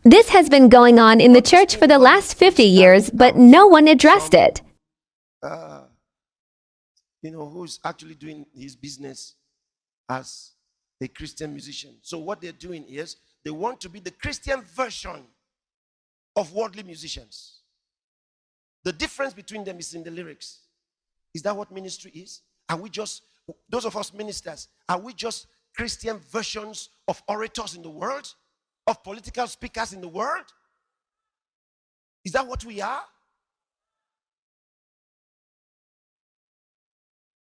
This has been going on in the church for the last 50 years, but no one addressed it. Who's actually doing his business as a Christian musician. So what they're doing is they want to be the Christian version of worldly musicians. The difference between them is in the lyrics. Is that what ministry is? Are we just, those of us ministers, are we just Christian versions of orators in the world? Of political speakers in the world? Is that what we are?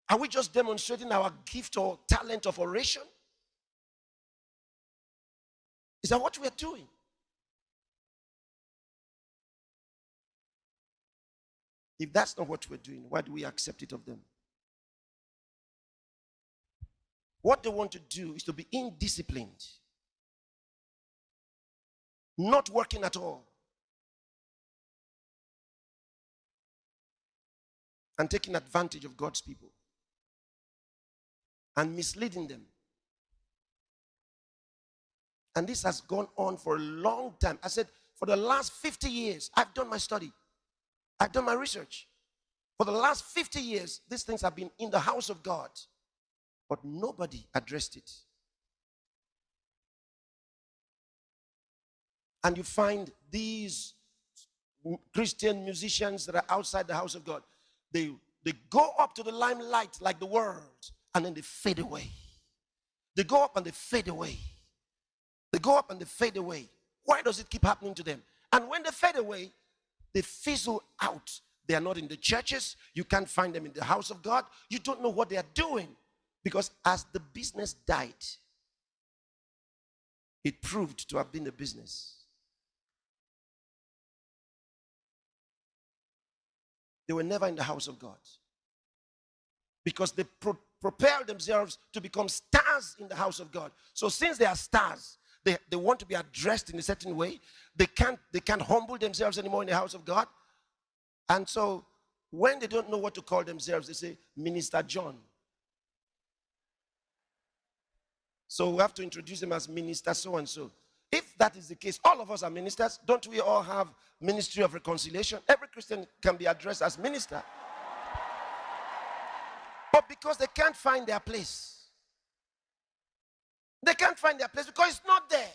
Are we just demonstrating our gift or talent of oration? Is that what we are doing? If that's not what we're doing, why do we accept it of them? What they want to do is to be indisciplined, not working at all, and taking advantage of God's people and misleading them. And this has gone on for a long time. I said, for the last 50 years, I've done my study. I've done my research. For the last 50 years, these things have been in the house of God, but nobody addressed it. And you find these Christian musicians that are outside the house of God, they go up to the limelight like the world, and then they fade away. They go up and they fade away. They go up and they fade away. Why does it keep happening to them? And when they fade away, they fizzle out. They are not in the churches. You can't find them in the house of God. You don't know what they are doing. Because as the business died, it proved to have been a business. They were never in the house of God. Because they propelled themselves to become stars in the house of God. So since they are stars, they want to be addressed in a certain way. They can't humble themselves anymore in the house of God. And so when they don't know what to call themselves, they say, Minister John. So we have to introduce them as Minister so-and-so. If that is the case, all of us are ministers. Don't we all have ministry of reconciliation? Every Christian can be addressed as minister. But because they can't find their place. They can't find their place because it's not there.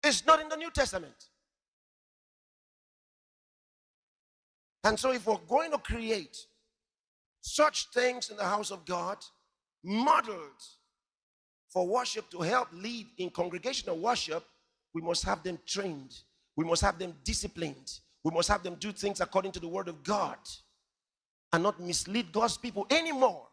It's not in the New Testament. And so if we're going to create such things in the house of God, modeled for worship to help lead in congregational worship, we must have them trained. We must have them disciplined. We must have them do things according to the word of God and not mislead God's people anymore.